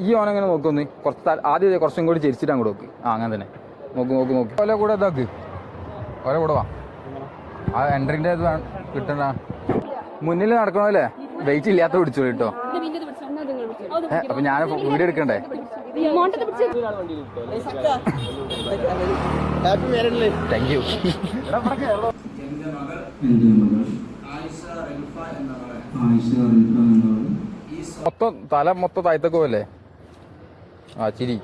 ഈ ഓനെങ്ങനെ നോക്കൊന്ന് കുറച്ച് ആദ്യം കുറച്ചും കൂടി ചെരിച്ചിട്ട് അങ്ങോട്ട് നോക്ക്. അങ്ങനെ തന്നെ നോക്ക്. ഓലെ കൂടെ ഇതാക്ക്, ഓലെ കൂടെ വാ. ആ എൻട്രിൻ്റെ ഇത് കിട്ടണ്ട. മുന്നിൽ നടക്കണമല്ലേ, വെയിറ്റ് ഇല്ലാത്ത പിടിച്ചോളൂ കേട്ടോ. അപ്പൊ ഞാൻ വീഡിയോ എടുക്കണ്ടേ? Thank you. തല മൊത്തം താഴത്തൊക്കെ പോലെ. ആ ചിരി.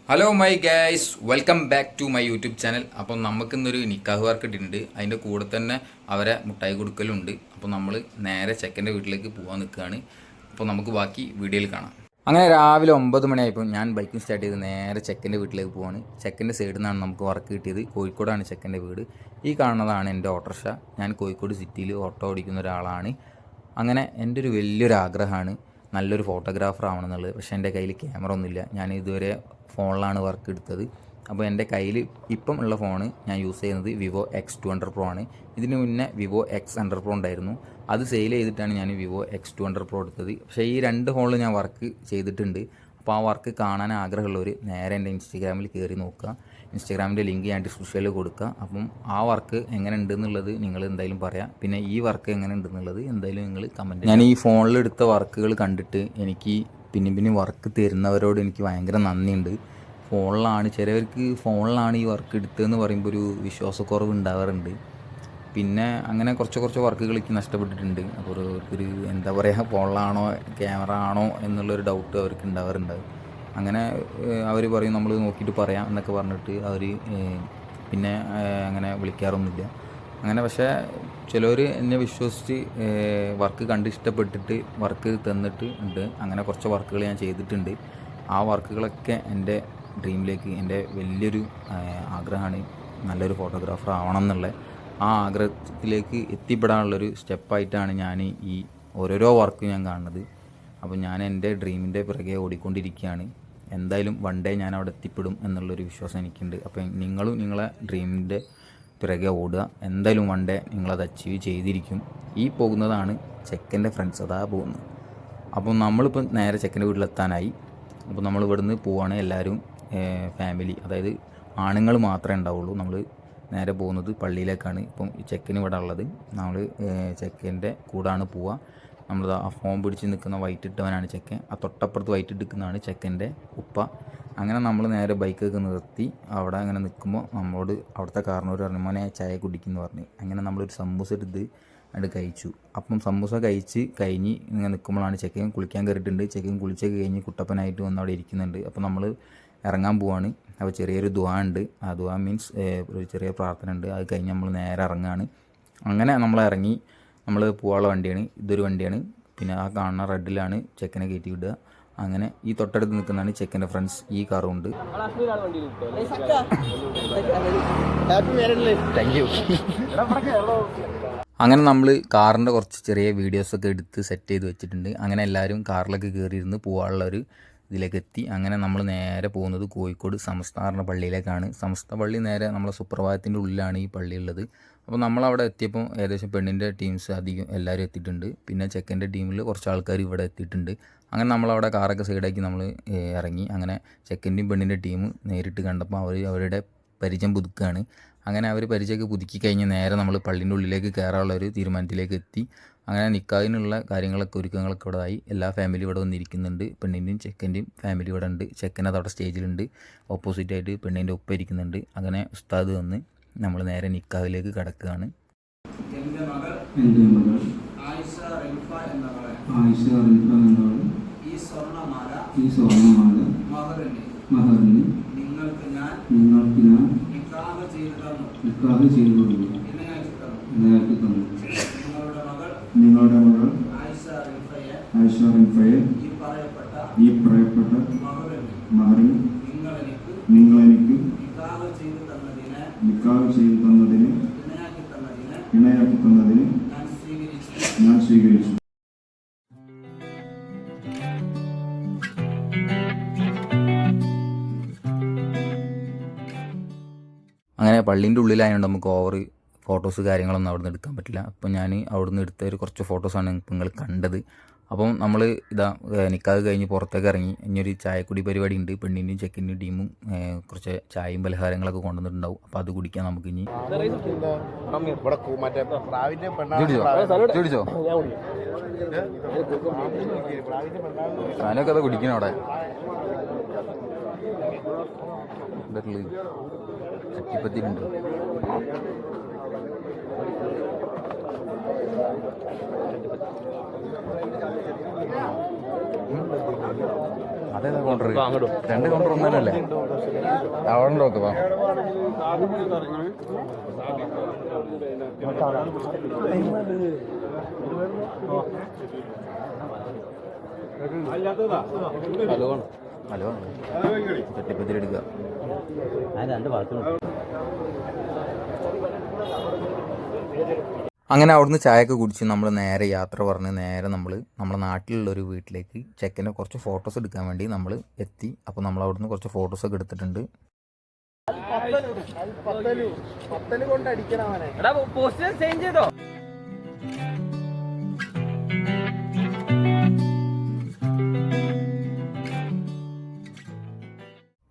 Hello my guys, welcome back to my YouTube channel. അപ്പം നമുക്കിന്നൊരു നിക്കാഹ് വർക്ക് ഇട്ടിട്ടുണ്ട്. അതിൻ്റെ കൂടെ തന്നെ അവരെ മുട്ടായി കൊടുക്കലുണ്ട്. അപ്പോൾ നമ്മൾ നേരെ ചെക്കൻ്റെ വീട്ടിലേക്ക് പോകാൻ നിൽക്കുകയാണ്. അപ്പോൾ നമുക്ക് ബാക്കി വീഡിയോയിൽ കാണാം. അങ്ങനെ രാവിലെ 9 മണിയായപ്പോൾ ഞാൻ ബൈക്കിംഗ് സ്റ്റാർട്ട് ചെയ്ത് നേരെ ചെക്കൻ്റെ വീട്ടിലേക്ക് പോവാണ്. ചെക്കൻ്റെ സൈഡിൽ നിന്നാണ് നമുക്ക് വർക്ക് കിട്ടിയത്. കോഴിക്കോടാണ് ചെക്കൻ്റെ വീട്. ഈ കാണുന്നതാണ് എൻ്റെ ഓട്ടോറിക്ഷ. ഞാൻ കോഴിക്കോട് സിറ്റിയിൽ ഓട്ടോ ഓടിക്കുന്ന ഒരാളാണ്. അങ്ങനെ എൻ്റെ ഒരു വലിയൊരു ആഗ്രഹമാണ് നല്ലൊരു ഫോട്ടോഗ്രാഫർ ആവണമെന്നുള്ളത്. പക്ഷേ എൻ്റെ കയ്യിൽ ക്യാമറ ഒന്നുമില്ല. ഞാൻ ഇതുവരെ ഫോണിലാണ് വർക്ക് എടുത്തത്. അപ്പോൾ എൻ്റെ കയ്യിൽ ഇപ്പം ഉള്ള ഫോണ് ഞാൻ യൂസ് ചെയ്യുന്നത് വിവോ X200 Pro ആണ്. ഇതിന് മുന്നേ വിവോ X100 Pro ഉണ്ടായിരുന്നു. അത് സെയിൽ ചെയ്തിട്ടാണ് ഞാൻ വിവോ X200 Pro എടുത്തത്. പക്ഷേ ഈ 2 ഫോണിൽ ഞാൻ വർക്ക് ചെയ്തിട്ടുണ്ട്. അപ്പോൾ ആ വർക്ക് കാണാൻ ആഗ്രഹമുള്ളവർ നേരെ എൻ്റെ ഇൻസ്റ്റഗ്രാമിൽ കയറി നോക്കുക. ഇൻസ്റ്റഗ്രാമിൻ്റെ ലിങ്ക് ഞാൻ ഡിസ്ക്രിപ്ഷനിൽ കൊടുക്കുക. അപ്പം ആ വർക്ക് എങ്ങനെ ഉണ്ടെന്നുള്ളത് നിങ്ങൾ എന്തായാലും പറയാം. പിന്നെ ഈ വർക്ക് എങ്ങനെ ഉണ്ടെന്നുള്ളത് എന്തായാലും നിങ്ങൾ കമൻറ്റ്. ഞാൻ ഈ ഫോണിലെടുത്ത വർക്കുകൾ കണ്ടിട്ട് എനിക്ക് പിന്നെ വർക്ക് തരുന്നവരോട് എനിക്ക് ഭയങ്കര നന്ദിയുണ്ട്. ചിലവർക്ക് ഫോണിലാണ് ഈ വർക്ക് എടുത്തതെന്ന് പറയുമ്പോൾ ഒരു വിശ്വാസക്കുറവ് ഉണ്ടാവാറുണ്ട്. പിന്നെ അങ്ങനെ കുറച്ച് വർക്കുകൾ എനിക്ക് നഷ്ടപ്പെട്ടിട്ടുണ്ട്. അപ്പോൾ ഒരു എന്താ പറയുക, ഫോണിലാണോ ക്യാമറ ആണോ എന്നുള്ളൊരു ഡൗട്ട് അവർക്ക് ഉണ്ടാവാറുണ്ട്. അങ്ങനെ അവർ പറയും നമ്മൾ നോക്കിയിട്ട് പറയാം എന്നൊക്കെ പറഞ്ഞിട്ട് അവർ പിന്നെ അങ്ങനെ വിളിക്കാറൊന്നുമില്ല. അങ്ങനെ പക്ഷേ ചിലർ എന്നെ വിശ്വസിച്ച് വർക്ക് കണ്ട് ഇഷ്ടപ്പെട്ടിട്ട് വർക്ക് തന്നിട്ട് ഉണ്ട്. അങ്ങനെ കുറച്ച് വർക്കുകൾ ഞാൻ ചെയ്തിട്ടുണ്ട്. ആ വർക്കുകളൊക്കെ എൻ്റെ ഡ്രീമിലേക്ക്, എൻ്റെ വലിയൊരു ആഗ്രഹമാണ് നല്ലൊരു ഫോട്ടോഗ്രാഫർ ആവണം എന്നുള്ളത്. ആ ആഗ്രഹത്തിലേക്ക് എത്തിപ്പെടാനുള്ളൊരു സ്റ്റെപ്പായിട്ടാണ് ഞാൻ ഈ ഓരോരോ വർക്ക് ഞാൻ കാണുന്നത്. അപ്പോൾ ഞാൻ എൻ്റെ ഡ്രീമിൻ്റെ പിറകെ ഓടിക്കൊണ്ടിരിക്കുകയാണ്. എന്തായാലും വൺ ഡേ ഞാൻ അവിടെ എത്തിപ്പെടും എന്നുള്ളൊരു വിശ്വാസം എനിക്കുണ്ട്. അപ്പോൾ നിങ്ങളും നിങ്ങളെ ഡ്രീമിൻ്റെ പിറകെ ഓടുക. എന്തായാലും വൺ ഡേ നിങ്ങളത് അച്ചീവ് ചെയ്തിരിക്കും. ഈ പോകുന്നതാണ് ചെക്കൻ്റെ ഫ്രണ്ട്സ്, അതാ പോകുന്നത്. അപ്പോൾ നമ്മളിപ്പോൾ നേരെ ചെക്കൻ്റെ വീട്ടിലെത്താനായി. അപ്പോൾ നമ്മൾ ഇവിടുന്ന് പോവുകയാണ്. എല്ലാവരും ഫാമിലി, അതായത് ആണുങ്ങൾ മാത്രമേ ഉണ്ടാവുള്ളൂ. നമ്മൾ നേരെ പോകുന്നത് പള്ളിയിലേക്കാണ്. ഇപ്പം ഈ ചെക്കന് ഇവിടെ ഉള്ളത്. നമ്മൾ ചെക്കൻ്റെ കൂടാണ് പോവുക. നമ്മൾ ആ ഫോം പിടിച്ച് നിൽക്കുന്ന വൈറ്റ് ഇട്ടവനാണ് ചെക്കൻ. ആ തൊട്ടപ്പുറത്ത് വൈറ്റ് ഇട്ടിക്കുന്നതാണ് ചെക്കൻ്റെ ഉപ്പ. അങ്ങനെ നമ്മൾ നേരെ ബൈക്കൊക്കെ നിർത്തി അവിടെ അങ്ങനെ നിൽക്കുമ്പോൾ നമ്മളോട് അവിടുത്തെ കാരണവർ പറഞ്ഞു, മോനെ ചായ കുടിക്കുന്നു പറഞ്ഞ്. അങ്ങനെ നമ്മളൊരു സമൂസ എടുത്ത് അത് കഴിച്ചു. അപ്പം സമൂസ കഴിച്ച് കഴിഞ്ഞ് ഇങ്ങനെ നിൽക്കുമ്പോഴാണ് ചെക്കൻ കുളിക്കാൻ കയറിയിട്ടുണ്ട്. ചെക്കൻ കുളിച്ചൊക്കെ കഴിഞ്ഞ് കുട്ടപ്പനായിട്ട് വന്ന് അവിടെ ഇരിക്കുന്നുണ്ട്. അപ്പോൾ നമ്മൾ ഇറങ്ങാൻ പോവാണ്. അപ്പോൾ ചെറിയൊരു ദുആ ഉണ്ട്. ആ ദുആ മീൻസ് ഒരു ചെറിയ പ്രാർത്ഥന ഉണ്ട്. അത് കഴിഞ്ഞ് നമ്മൾ നേരെ ഇറങ്ങുകയാണ്. അങ്ങനെ നമ്മൾ ഇറങ്ങി നമ്മൾ പോകാനുള്ള വണ്ടിയാണ്. ഇതൊരു വണ്ടിയാണ്. പിന്നെ ആ കാണുന്ന റെഡിലാണ് ചെക്കനെ കയറ്റി വിടുക. അങ്ങനെ ഈ തൊട്ടടുത്ത് നിൽക്കുന്നതാണ് ചെക്കൻ്റെ ഫ്രണ്ട്സ്. ഈ കാറും ഉണ്ട്. Thank you. അങ്ങനെ നമ്മൾ കാറിൻ്റെ കുറച്ച് ചെറിയ വീഡിയോസൊക്കെ എടുത്ത് സെറ്റ് ചെയ്ത് വെച്ചിട്ടുണ്ട്. അങ്ങനെ എല്ലാവരും കാറിലൊക്കെ കയറിയിരുന്ന് പോകാനുള്ള ഒരു ഇതിലേക്ക് എത്തി. അങ്ങനെ നമ്മൾ നേരെ പോകുന്നത് കോഴിക്കോട് സമസ്ത പള്ളിയിലേക്കാണ്. സമസ്ത പള്ളി നേരെ നമ്മളെ സുപ്രഭാതത്തിൻ്റെ ഉള്ളിലാണ് ഈ പള്ളി ഉള്ളത്. അപ്പോൾ നമ്മളവിടെ എത്തിയപ്പോൾ ഏകദേശം പെണ്ണിൻ്റെ ടീംസ് അധികം എല്ലാവരും എത്തിയിട്ടുണ്ട്. പിന്നെ ചെക്കൻ്റെ ടീമിൽ കുറച്ച് ആൾക്കാർ ഇവിടെ എത്തിയിട്ടുണ്ട്. അങ്ങനെ നമ്മളവിടെ കാറൊക്കെ സൈഡാക്കി നമ്മൾ ഇറങ്ങി. അങ്ങനെ ചെക്കൻ്റെയും പെണ്ണിൻ്റെ ടീം നേരിട്ട് കണ്ടപ്പോൾ അവരുടെ പരിചയം പുതുക്കുകയാണ്. അങ്ങനെ അവർ പരിചയമൊക്കെ പുതുക്കി കഴിഞ്ഞ് നേരെ നമ്മൾ പള്ളീൻ്റെ ഉള്ളിലേക്ക് കയറാനുള്ള ഒരു തീരുമാനത്തിലേക്ക് എത്തി. അങ്ങനെ നിക്കാഹിനുള്ള ഒരുക്കങ്ങളൊക്കെ ഇവിടെ ആയി. എല്ലാ ഫാമിലി ഇവിടെ വന്നിരിക്കുന്നുണ്ട്. പെണ്ണിൻ്റെയും ചെക്കൻ്റെയും ഫാമിലി ഇവിടെ ഉണ്ട്. ചെക്കനത് അവിടെ സ്റ്റേജിലുണ്ട്. ഓപ്പോസിറ്റായിട്ട് പെണ്ണിൻ്റെ ഒപ്പം ഇരിക്കുന്നുണ്ട്. അങ്ങനെ ഉസ്താദ് വന്ന് നമ്മൾ നേരെ നിക്കാഹിലേക്ക് കടക്കുകയാണ്. എൻ്റെ മകൾ ആയിഷ റിൽഫ എന്നവളെ ഈ സ്വർണ്ണമാല മഹറിന് നിങ്ങൾക്ക് ഞാൻ നിക്കാഹ് ചെയ്തു തന്നു. നിങ്ങളുടെ മകൾ ആയിഷ റിൽഫയെ ഈ പറയപ്പെട്ട മഹറിന് നിങ്ങളെനിക്ക് നിക്കാഹ് ചെയ്തു തന്നതിന് ഇണയാക്കി തന്നതിന് ഞാൻ സ്വീകരിച്ചു. അങ്ങനെ പള്ളീൻ്റെ ഉള്ളിലായതുകൊണ്ട് നമുക്ക് ഓവർ ഫോട്ടോസ് കാര്യങ്ങളൊന്നും അവിടെ നിന്ന് എടുക്കാൻ പറ്റില്ല. അപ്പോൾ ഞാൻ അവിടെ നിന്ന് എടുത്ത ഒരു കുറച്ച് ഫോട്ടോസാണ് ഇപ്പോൾ നിങ്ങൾ കണ്ടത്. അപ്പം നമ്മൾ ഇതാ നിക്കാഹ് കഴിഞ്ഞ് പുറത്തേക്ക് ഇറങ്ങി. ഇനിയൊരു ചായക്കുടി പരിപാടി ഉണ്ട്. പെണ്ണിൻ്റെയും ചെക്കിൻ്റെയും ടീമും കുറച്ച് ചായയും പലഹാരങ്ങളൊക്കെ കൊണ്ടുവന്നിട്ടുണ്ടാവും. അപ്പോൾ അത് കുടിക്കാൻ നമുക്ക് ഇനി ചുടിച്ചോ ഞാനൊക്കെ അത് കുടിക്കണം അവിടെ. ചട്ടിപ്പത്തിട്ടുണ്ട്. അതേതാ കൗണ്ടർ? 2 കൗണ്ടർ ഒന്നല്ലേ? അവിടെ നോക്കാം. ഹലോ ചട്ടിപ്പത്തിലെടുക്കുക. അങ്ങനെ അവിടുന്ന് ചായയൊക്കെ കുടിച്ച് നമ്മൾ നേരെ യാത്ര പറഞ്ഞ് നേരെ നമ്മുടെ നാട്ടിലുള്ളൊരു വീട്ടിലേക്ക് ചെക്കനെ കുറച്ച് ഫോട്ടോസ് എടുക്കാൻ വേണ്ടി നമ്മൾ എത്തി. അപ്പോൾ നമ്മൾ അവിടുന്ന് കുറച്ച് ഫോട്ടോസൊക്കെ എടുത്തിട്ടുണ്ട്.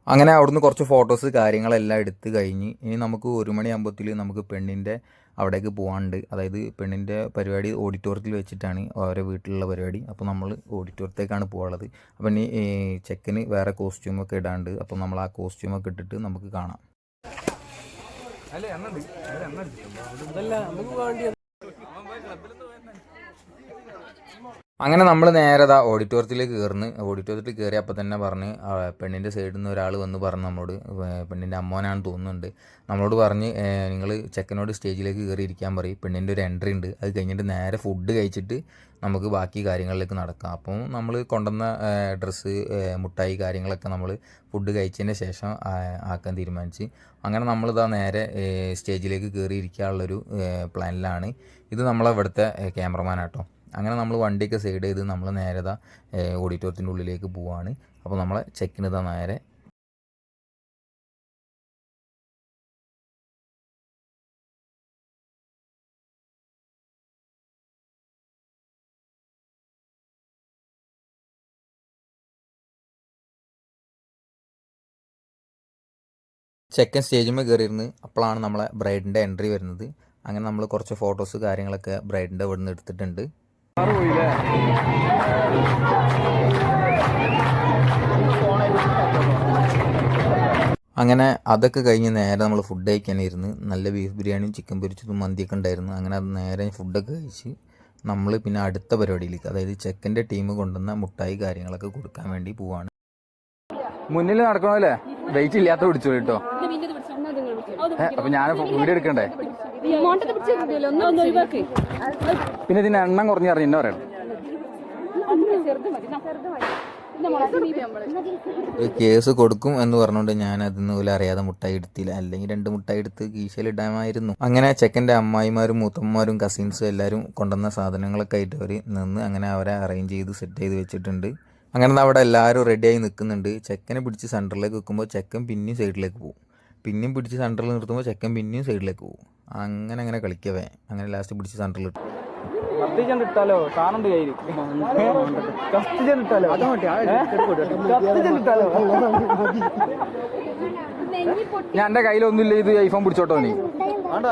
അങ്ങനെ അവിടുന്ന് കുറച്ച് ഫോട്ടോസ് കാര്യങ്ങളെല്ലാം എടുത്ത് കഴിഞ്ഞ് ഇനി നമുക്ക് 1 മണിയാകുമ്പോഴത്തിൽ നമുക്ക് പെണ്ണിൻ്റെ അവിടേക്ക് പോകാനുണ്ട്. അതായത് പെണ്ണിൻ്റെ പരിപാടി ഓഡിറ്റോറിയത്തിൽ വെച്ചിട്ടാണ് ഓരോ വീട്ടിലുള്ള പരിപാടി. അപ്പോൾ നമ്മൾ ഓഡിറ്റോറിയത്തേക്കാണ് പോകാനുള്ളത്. അപ്പോൾ ഇനി ചെക്കന് വേറെ കോസ്റ്റ്യൂമൊക്കെ ഇടാണ്ട്. അപ്പോൾ നമ്മൾ ആ കോസ്റ്റ്യൂമൊക്കെ ഇട്ടിട്ട് നമുക്ക് കാണാം. അങ്ങനെ നമ്മൾ നേരെ ഓഡിറ്റോറിയത്തിലേക്ക് ഓഡിറ്റോറിയത്തിൽ കയറിയപ്പോൾ തന്നെ പറഞ്ഞ് പെണ്ണിൻ്റെ സൈഡിൽ നിന്ന് ഒരാൾ വന്ന് പറഞ്ഞു നമ്മളോട്, പെണ്ണിൻ്റെ അമ്മോനാണെന്ന് തോന്നുന്നുണ്ട്, നമ്മളോട് പറഞ്ഞ് നിങ്ങൾ ചെക്കനോട് സ്റ്റേജിലേക്ക് കയറി ഇരിക്കാൻ പറയും. പെണ്ണിൻ്റെ ഒരു എൻട്രി ഉണ്ട്. അത് കഴിഞ്ഞിട്ട് നേരെ ഫുഡ് കഴിച്ചിട്ട് നമുക്ക് ബാക്കി കാര്യങ്ങളിലേക്ക് നടക്കാം. അപ്പം നമ്മൾ കൊണ്ടുവന്ന ഡ്രസ്സ്, മുട്ടായി കാര്യങ്ങളൊക്കെ നമ്മൾ ഫുഡ് കഴിച്ചതിന് ശേഷം ആക്കാൻ തീരുമാനിച്ച്. അങ്ങനെ നമ്മളിതാ നേരെ സ്റ്റേജിലേക്ക് കയറി ഇരിക്കാനുള്ളൊരു പ്ലാനിലാണ്. ഇത് നമ്മളവിടുത്തെ ക്യാമറമാനാട്ടോ. അങ്ങനെ നമ്മൾ വണ്ടിയൊക്കെ സൈഡ് ചെയ്ത് നമ്മൾ നേരെ ഓഡിറ്റോറിയത്തിൻ്റെ ഉള്ളിലേക്ക് പോവാണ്. അപ്പോൾ നമ്മളെ ചെക്കിന് നേരെ ചെക്കൻ സ്റ്റേജിന്മേൽ കയറിയിരുന്ന്. അപ്പോഴാണ് നമ്മളെ ബ്രൈഡിൻ്റെ എൻട്രി വരുന്നത്. അങ്ങനെ നമ്മൾ കുറച്ച് ഫോട്ടോസ് കാര്യങ്ങളൊക്കെ ബ്രൈഡിൻ്റെ ഇവിടെ നിന്ന് എടുത്തിട്ടുണ്ട്. അങ്ങനെ അതൊക്കെ കഴിഞ്ഞ് നേരെ നമ്മൾ ഫുഡ് കഴിക്കാനിരുന്ന്. നല്ല ബീഫ് ബിരിയാണിയും ചിക്കൻ പൊരിച്ചതും മന്തിയൊക്കെ ഉണ്ടായിരുന്നു. അങ്ങനെ അത് നേരെ ഫുഡൊക്കെ കഴിച്ച് നമ്മൾ പിന്നെ അടുത്ത പരിപാടിയിലേക്ക്, അതായത് ചെക്കൻ്റെ ടീം കൊണ്ടുവന്ന മുട്ടായി കാര്യങ്ങളൊക്കെ കൊടുക്കാൻ വേണ്ടി പോവാണ്. മുന്നിൽ നടക്കണമല്ലേ? വെയിറ്റ് ഇല്ലാത്ത പിടിച്ചോളൂ കേട്ടോ. അപ്പൊ ഞാൻ വീഡിയോ എടുക്കണ്ടേ? പിന്നെ ഇതിന് എണ്ണം കുറഞ്ഞു പറഞ്ഞു എന്നെ പറയണം. കേസ് കൊടുക്കും എന്ന് പറഞ്ഞുകൊണ്ട് ഞാൻ അതിന്ന് പോലും അറിയാതെ മുട്ടായി എടുത്തില്ല. അല്ലെങ്കിൽ 2 മുട്ടായി എടുത്ത് കീശയിലിടാമായിരുന്നു. അങ്ങനെ ചെക്കൻ്റെ അമ്മായിമാരും മൂത്തമ്മമാരും കസിൻസും എല്ലാവരും കൊണ്ടുവന്ന സാധനങ്ങളൊക്കെ ആയിട്ട് അവർ നിന്ന് അങ്ങനെ അവരെ അറേഞ്ച് ചെയ്ത് സെറ്റ് ചെയ്ത് വെച്ചിട്ടുണ്ട്. അങ്ങനെ അവിടെ എല്ലാവരും റെഡിയായി നിൽക്കുന്നുണ്ട്. ചെക്കനെ പിടിച്ച് സെൻറ്ററിലേക്ക് വെക്കുമ്പോൾ ചെക്കൻ പിന്നെയും സൈഡിലേക്ക് പോകും. പിന്നെയും പിടിച്ച് സെൻറ്ററിൽ നിർത്തുമ്പോൾ ചെക്കൻ പിന്നെയും സൈഡിലേക്ക് പോകും. അങ്ങനെ കളിക്കവേ അങ്ങനെ ലാസ്റ്റ് പിടിച്ച് സെൻറ്ററിൽ ഇട്ടു. ഇട്ടാലോ സാധനം കയ്യിൽ ഞാൻ എൻ്റെ കയ്യിലൊന്നുമില്ല. ഇത് ഐഫോൺ പിടിച്ചോട്ടോ നീ. എൻ്റെ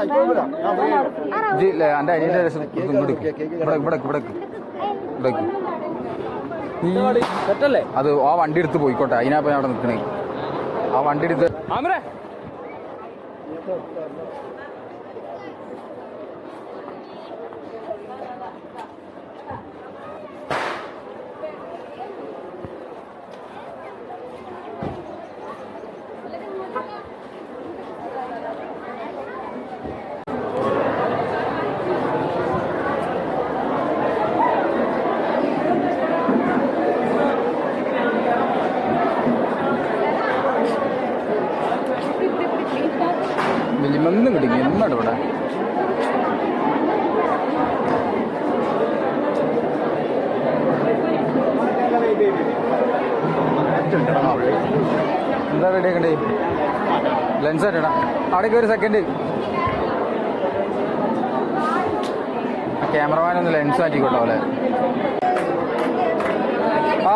അനിയൻ്റെ ഇവിടെ അത് ആ വണ്ടി എടുത്ത് പോയിക്കോട്ടെ. അതിനാപ്പം ഞാൻ അവിടെ നിൽക്കണേ. ആ വണ്ടി എടുത്ത് വലിയൊന്നും കിട്ടി. എന്നാണ് ഇവിടെ എന്താ റെഡി ആക്കണ്ടേ? ലെൻസ് ആയിട്ടാ അവിടേക്ക് ഒരു സെക്കൻഡ്. ക്യാമറമാനൊന്ന് ലെൻസ് മാറ്റിക്കോട്ടോ പോലെ. ആ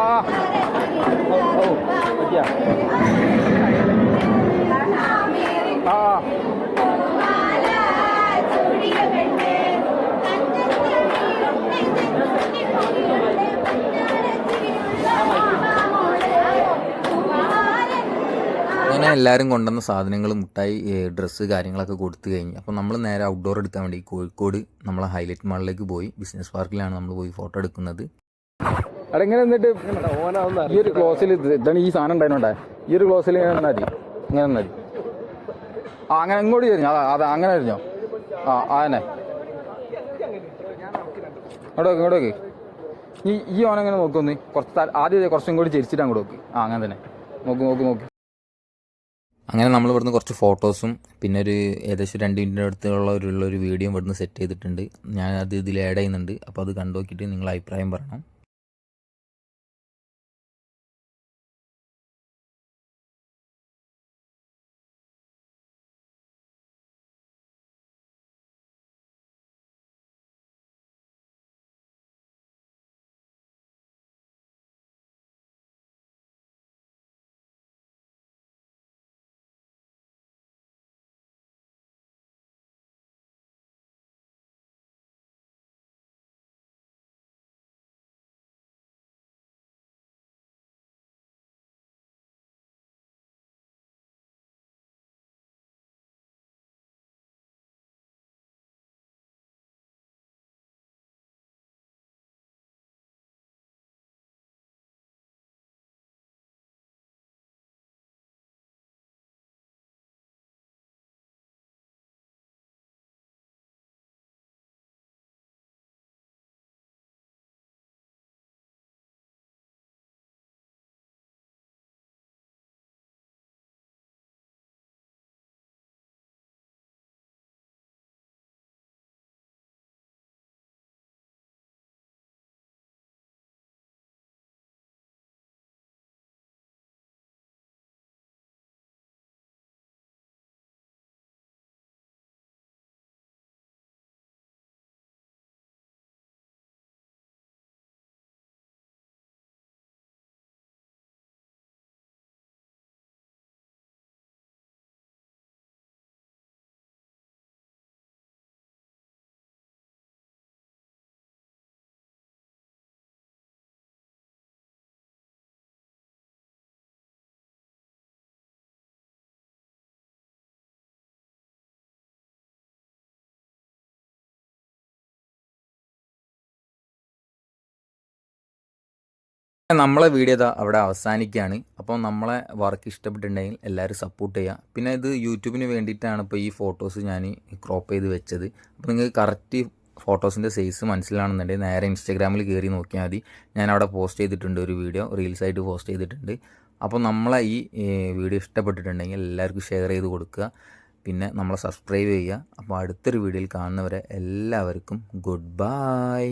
ഓ പറ്റിയാ ആ അങ്ങനെ എല്ലാവരും കൊണ്ടുവന്ന സാധനങ്ങൾ മുട്ടായി ഡ്രസ്സ് കാര്യങ്ങളൊക്കെ കൊടുത്തു കഴിഞ്ഞു. അപ്പോൾ നമ്മൾ നേരെ ഔട്ട്ഡോർ എടുക്കാൻ വേണ്ടി കോഴിക്കോട് നമ്മളെ ഹൈലൈറ്റ് മാളിലേക്ക് പോയി. ബിസിനസ് പാർക്കിലാണ് നമ്മൾ പോയി ഫോട്ടോ എടുക്കുന്നത്. അവിടെ ഇങ്ങനെ എന്നിട്ട് ഈ ഒരു ക്ലോസിൽ ഇതാണ് ഈ സാധനം ഉണ്ടായിരുന്നോണ്ടേ. ഈ ഒരു ക്ലോസിൽ ഇങ്ങനെ മതി, ഇങ്ങനെ മതി. ആ അങ്ങനെ ഇങ്ങോട്ട് കഴിഞ്ഞു. അതെ അങ്ങനെ കഴിഞ്ഞോ. ആ അതന്നെ ഇങ്ങോട്ടേക്ക് ഈ ഓനെങ്ങനെ നോക്കൊന്ന് കുറച്ച് ആദ്യം കുറച്ചും കൂടി ചരിച്ചിട്ട് അങ്ങോട്ട് നോക്ക്. ആ അങ്ങനെ തന്നെ നോക്ക്. അങ്ങനെ നമ്മൾ ഇവിടുന്ന് കുറച്ച് ഫോട്ടോസും പിന്നെ ഒരു ഏകദേശം 2 മിനിറ്റിൻ്റെ അടുത്തുള്ളൊരു വീഡിയോ ഇവിടുന്ന് സെറ്റ് ചെയ്തിട്ടുണ്ട്. ഞാനത് ഇതിൽ ആഡ് ചെയ്യുന്നുണ്ട്. അപ്പോൾ അത് കണ്ടു നോക്കിയിട്ട് നിങ്ങൾ അഭിപ്രായം പറയണം. നമ്മളെ വീഡിയോ ഇതാ അവിടെ അവസാനിക്കുകയാണ്. അപ്പോൾ നമ്മളെ വർക്ക് ഇഷ്ടപ്പെട്ടിട്ടുണ്ടെങ്കിൽ എല്ലാവരും സപ്പോർട്ട് ചെയ്യുക. പിന്നെ ഇത് യൂട്യൂബിന് വേണ്ടിയിട്ടാണ് ഇപ്പോൾ ഈ ഫോട്ടോസ് ഞാൻ ക്രോപ്പ് ചെയ്ത് വെച്ചത്. അപ്പോൾ നിങ്ങൾക്ക് കറക്റ്റ് ഫോട്ടോസിൻ്റെ സൈസ് മനസ്സിലാണെന്നുണ്ടെങ്കിൽ നേരെ ഇൻസ്റ്റാഗ്രാമിൽ കയറി നോക്കിയാൽ മതി. ഞാൻ അവിടെ പോസ്റ്റ് ചെയ്തിട്ടുണ്ട് ഒരു വീഡിയോ, റീൽസായിട്ട് പോസ്റ്റ് ചെയ്തിട്ടുണ്ട്. അപ്പോൾ നമ്മളെ ഈ വീഡിയോ ഇഷ്ടപ്പെട്ടിട്ടുണ്ടെങ്കിൽ എല്ലാവർക്കും ഷെയർ ചെയ്ത് കൊടുക്കുക. പിന്നെ നമ്മളെ സബ്സ്ക്രൈബ് ചെയ്യുക. അപ്പോൾ അടുത്തൊരു വീഡിയോയിൽ കാണുന്നവരെ എല്ലാവർക്കും ഗുഡ് ബൈ.